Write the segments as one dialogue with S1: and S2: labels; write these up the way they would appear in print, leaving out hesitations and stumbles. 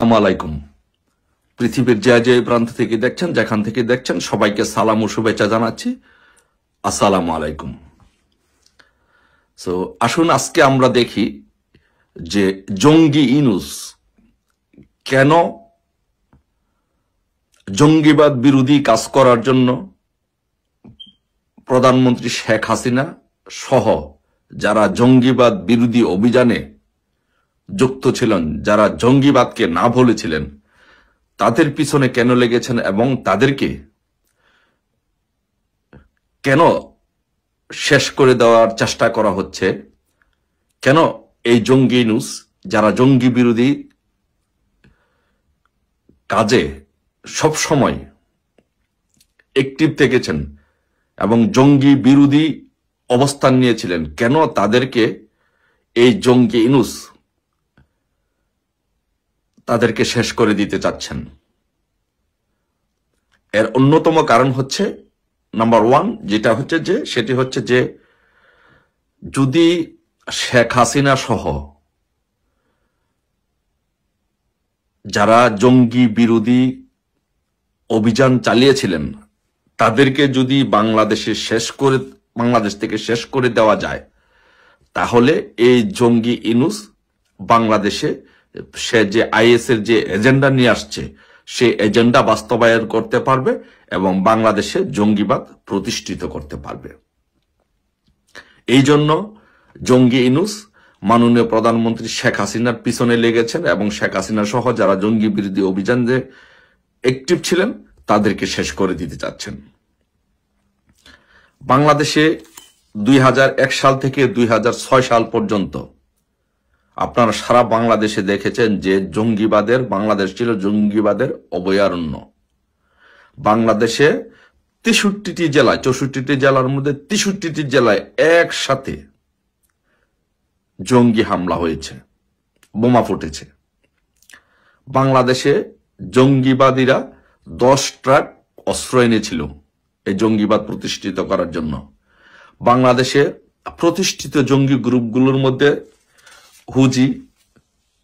S1: আসসালামু আলাইকুম। পৃথিবীর যে যে প্রান্ত থেকে দেখছেন, যেখান থেকে দেখছেন, সবাইকে সালাম ও শুভেচ্ছা জানাচ্ছি। আসসালামু আলাইকুম। আসুন আজকে আমরা দেখি যে জঙ্গি ইউনূস কেন জঙ্গিবাদ বিরোধী কাজ করার জন্য প্রধানমন্ত্রী শেখ হাসিনা সহ যারা জঙ্গিবাদ বিরোধী অভিযানে যুক্ত ছিলেন, যারা জঙ্গিবাদকে না বলেছিলেন, তাদের পিছনে কেন লেগেছেন এবং তাদেরকে কেন শেষ করে দেওয়ার চেষ্টা করা হচ্ছে। কেন এই জঙ্গি ইউনূস, যারা জঙ্গি বিরোধী কাজে সবসময় অ্যাক্টিভ থেকেছেন এবং জঙ্গি বিরোধী অবস্থান নিয়েছিলেন, কেন তাদেরকে এই জঙ্গি ইউনূস তাদেরকে শেষ করে দিতে চাচ্ছেন। এর অন্যতম কারণ হচ্ছে নাম্বার 1, যেটা হচ্ছে যে সেটি হচ্ছে যে যদি শেখ হাসিনা সহ যারা জঙ্গি বিরোধী অভিযান চালিয়েছিলেন তাদেরকে যদি বাংলাদেশ থেকে শেষ করে দেওয়া যায়, তাহলে এই জঙ্গি ইউনূস বাংলাদেশে সে যে আইএস এর যে এজেন্ডা নিয়ে আসছে সে এজেন্ডা বাস্তবায়ন করতে পারবে এবং বাংলাদেশে জঙ্গিবাদ প্রতিষ্ঠিত করতে পারবে। এই জন্য জঙ্গি ইউনূস মাননীয় প্রধানমন্ত্রী শেখ হাসিনার পিছনে লেগেছেন এবং শেখ হাসিনা সহ যারা জঙ্গি বিরোধী অভিযানে অ্যাক্টিভ ছিলেন তাদেরকে শেষ করে দিতে চাচ্ছেন। বাংলাদেশে 2001 সাল থেকে 2006 সাল পর্যন্ত আপনারা সারা বাংলাদেশে দেখেছেন যে বাংলাদেশ ছিল জঙ্গিবাদের অভয়ারণ্য। বাংলাদেশে 63টি জেলায়, 64টি জেলার মধ্যে 63টি জেলায় একসাথে জঙ্গি হামলা হয়েছে, বোমা ফুটেছে। বাংলাদেশে জঙ্গিবাদীরা 10 ট্রাক অস্ত্র এনেছিল এই জঙ্গিবাদ প্রতিষ্ঠিত করার জন্য। বাংলাদেশে প্রতিষ্ঠিত জঙ্গি গ্রুপগুলোর মধ্যে হুজি,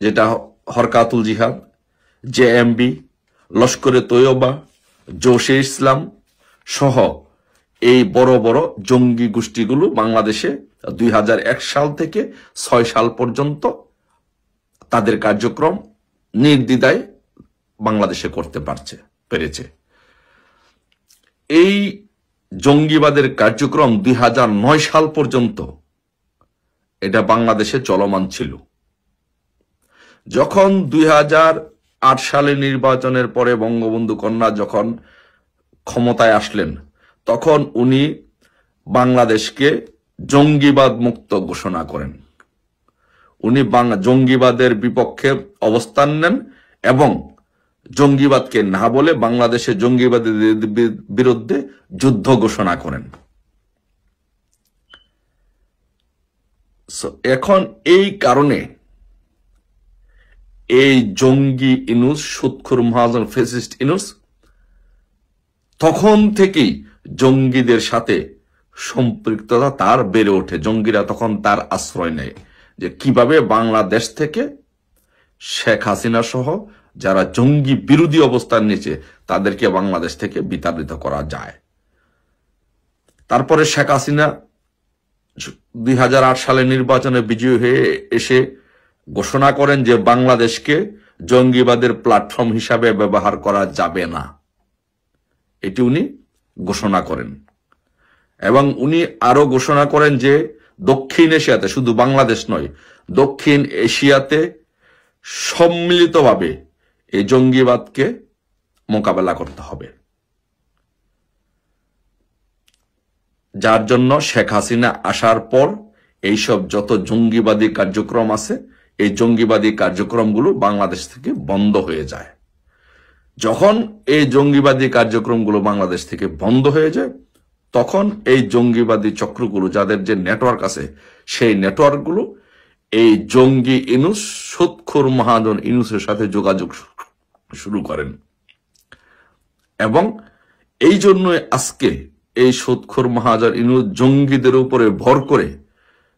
S1: যেটা হরকাতুল জিহাদ, জেএমবি, লস্করে তৈয়বা, জোশে ইসলাম সহ এই বড় বড় জঙ্গি গোষ্ঠীগুলো বাংলাদেশে 2001 সাল থেকে 6 সাল পর্যন্ত তাদের কার্যক্রম নির্দ্বিধায় বাংলাদেশে করতে পেরেছে। এই জঙ্গিবাদের কার্যক্রম 2009 সাল পর্যন্ত এটা বাংলাদেশে চলমান ছিল। যখন 2008 সালে নির্বাচনের পরে বঙ্গবন্ধু কন্যা যখন ক্ষমতায় আসলেন, তখন উনি বাংলাদেশকে জঙ্গিবাদ মুক্ত ঘোষণা করেন। উনি জঙ্গিবাদের বিপক্ষে অবস্থান নেন এবং জঙ্গিবাদকে না বলে বাংলাদেশে জঙ্গিবাদের বিরুদ্ধে যুদ্ধ ঘোষণা করেন। এখন এই কারণে এই জঙ্গি ইউনূস, সুৎখোর মহাজন ফ্যাসিস্ট ইউনূস তখন থেকেই জঙ্গিদের সাথে সম্পৃক্ততা তার বেড়ে ওঠে। জঙ্গিরা তখন তার আশ্রয় নেয় যে কিভাবে বাংলাদেশ থেকে শেখ হাসিনা সহ যারা জঙ্গি বিরোধী অবস্থান নিয়েছে তাদেরকে বাংলাদেশ থেকে বিতাড়িত করা যায়। তারপরে শেখ হাসিনা 2008 সালে নির্বাচনে বিজয়ী হয়ে এসে ঘোষণা করেন যে বাংলাদেশকে জঙ্গিবাদের প্ল্যাটফর্ম হিসাবে ব্যবহার করা যাবে না। এটি উনি ঘোষণা করেন এবং উনি আরো ঘোষণা করেন যে দক্ষিণ এশিয়াতে, শুধু বাংলাদেশ নয়, দক্ষিণ এশিয়াতে সম্মিলিতভাবে এই জঙ্গিবাদকে মোকাবেলা করতে হবে। যার জন্য শেখ হাসিনা আসার পর এইসব যত জঙ্গিবাদী কার্যক্রম আছে এই জঙ্গিবাদী কার্যক্রমগুলো বাংলাদেশ থেকে বন্ধ হয়ে যায়। যখন এই জঙ্গিবাদী কার্যক্রমগুলো বাংলাদেশ থেকে বন্ধ হয়ে যায়, তখন এই জঙ্গিবাদী চক্রগুলো, যাদের যে নেটওয়ার্ক আছে, সেই নেটওয়ার্কগুলো এই জঙ্গি ইউনূস, সুৎখোর মহাজন ইউনূসের সাথে যোগাযোগ শুরু করেন। এবং এই জন্যই আজকে এই সুৎখোর মহাজন ইউনূস জঙ্গিদের উপরে ভর করে,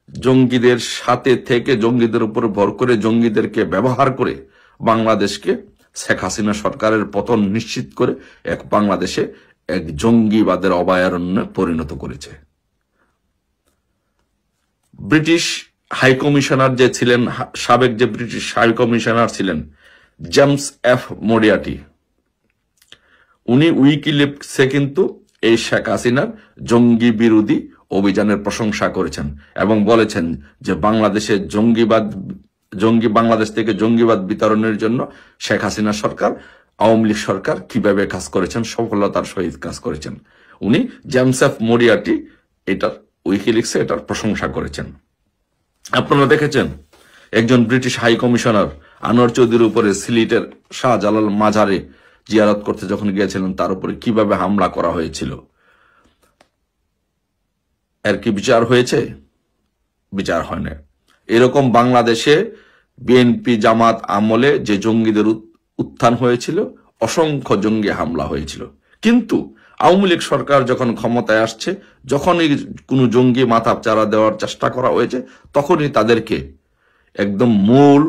S1: জঙ্গিদের সাথে থেকে জঙ্গিদের উপরে ভর করে, জঙ্গিদেরকে ব্যবহার করে বাংলাদেশকে শেখ হাসিনা সরকারের পতন নিশ্চিত করে এক বাংলাদেশে এক জঙ্গিবাদের অভয়ারণ্যে পরিণত করেছে। ব্রিটিশ হাই কমিশনার যে ছিলেন, সাবেক যে ব্রিটিশ হাই কমিশনার ছিলেন জেমস এফ মরিয়াটি, উনি উইকিলিক্সে কিন্তু এই শেখ হাসিনার জঙ্গি বিরোধী অভিযানের প্রশংসা করেছেন এবং বলেছেন যে বাংলাদেশ থেকে জঙ্গিবাদ বিতরণের জন্য শেখ হাসিনা সরকার, আওয়ামী লীগ সরকার কিভাবে কাজ করেছেন, সফলতার সহিত কাজ করেছেন। উনি জেমস এফ মরিয়াটি এটার উইকিলিক্সে এটার প্রশংসা করেছেন। আপনারা দেখেছেন একজন ব্রিটিশ হাই কমিশনার আনোয়ার চৌধুরীর উপরে সিলেটের শাহজালাল মাজারে জিয়ারত করতে যখন গিয়েছিলেন তার উপরে কিভাবে হামলা করা হয়েছিল। এর কি বিচার হয়েছে? বিচার হয় না। এরকম বাংলাদেশে বিএনপি জামাত আমলে যে জঙ্গিদের উত্থান হয়েছিল, অসংখ্য জঙ্গি হামলা হয়েছিল, কিন্তু আওয়ামী লীগ সরকার যখন ক্ষমতায় আসছে, যখনই কোনো জঙ্গি মাথা চারা দেওয়ার চেষ্টা করা হয়েছে তখনই তাদেরকে একদম মূল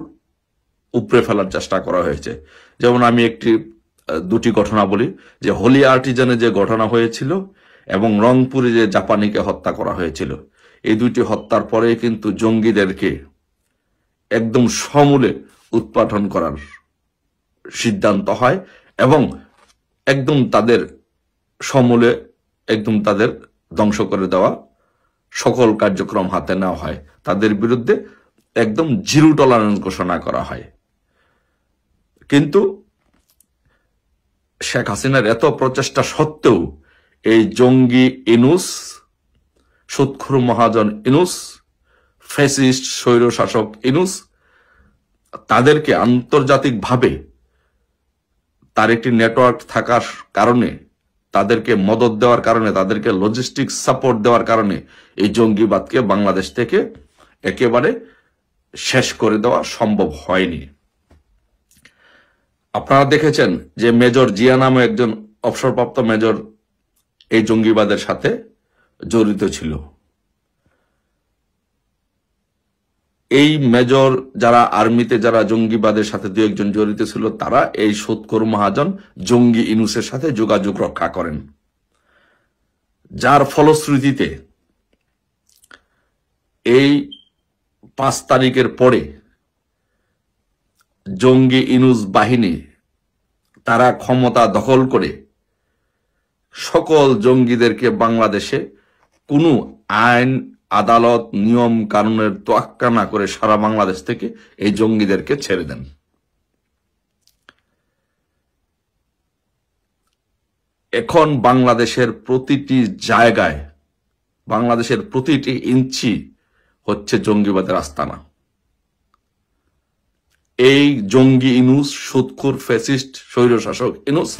S1: উপড়ে ফেলার চেষ্টা করা হয়েছে। যেমন আমি দুটি ঘটনা বলি, যে হোলি আর্টিজানে যে ঘটনা হয়েছিল এবং রংপুরে যে জাপানিকে হত্যা করা হয়েছিল, এই দুটি হত্যার পরে কিন্তু জঙ্গিদেরকে একদম সমূলে উৎপাটন করার সিদ্ধান্ত হয় এবং একদম তাদের সমূলে একদম তাদের ধ্বংস করে দেওয়া সকল কার্যক্রম হাতে নেওয়া হয়। তাদের বিরুদ্ধে একদম জিরো টলারেন্স ঘোষণা করা হয়। কিন্তু শেখ হাসিনার এত প্রচেষ্টা সত্ত্বেও এই জঙ্গি ইনুস, সুৎখুর মহাজন ইনুস, ফ্যাসিস্ট স্বৈর শাসক ইনুস, তাদেরকে আন্তর্জাতিকভাবে তার একটি নেটওয়ার্ক থাকার কারণে, তাদেরকে মদত দেওয়ার কারণে, তাদেরকে লজিস্টিক সাপোর্ট দেওয়ার কারণে এই জঙ্গিবাদকে বাংলাদেশ থেকে একেবারে শেষ করে দেওয়া সম্ভব হয়নি। আপনারা দেখেছেন যে মেজর জিয়া নামে একজন অবসরপ্রাপ্ত মেজর এই জঙ্গিবাদের সাথে জড়িত ছিল। এই মেজর যারা আর্মিতে যারা জঙ্গিবাদের সাথে দু একজন জড়িত ছিল, তারা এই সুৎখোর মহাজন জঙ্গি ইনুসের সাথে যোগাযোগ রক্ষা করেন, যার ফলশ্রুতিতে এই 5 তারিখের পরে জঙ্গি ইনুস বাহিনী তারা ক্ষমতা দখল করে সকল জঙ্গিদেরকে বাংলাদেশে কোনো আইন আদালত নিয়ম কানুনের তোয়াক্কা না করে সারা বাংলাদেশ থেকে এই জঙ্গিদেরকে ছেড়ে দেন। এখন বাংলাদেশের প্রতিটি জায়গায়, বাংলাদেশের প্রতিটি ইঞ্চি হচ্ছে জঙ্গিবাদের আস্তানা। এই জঙ্গি ইনুস, সুৎখোর ফ্যাসিস্ট স্বৈরশাসক ইনুস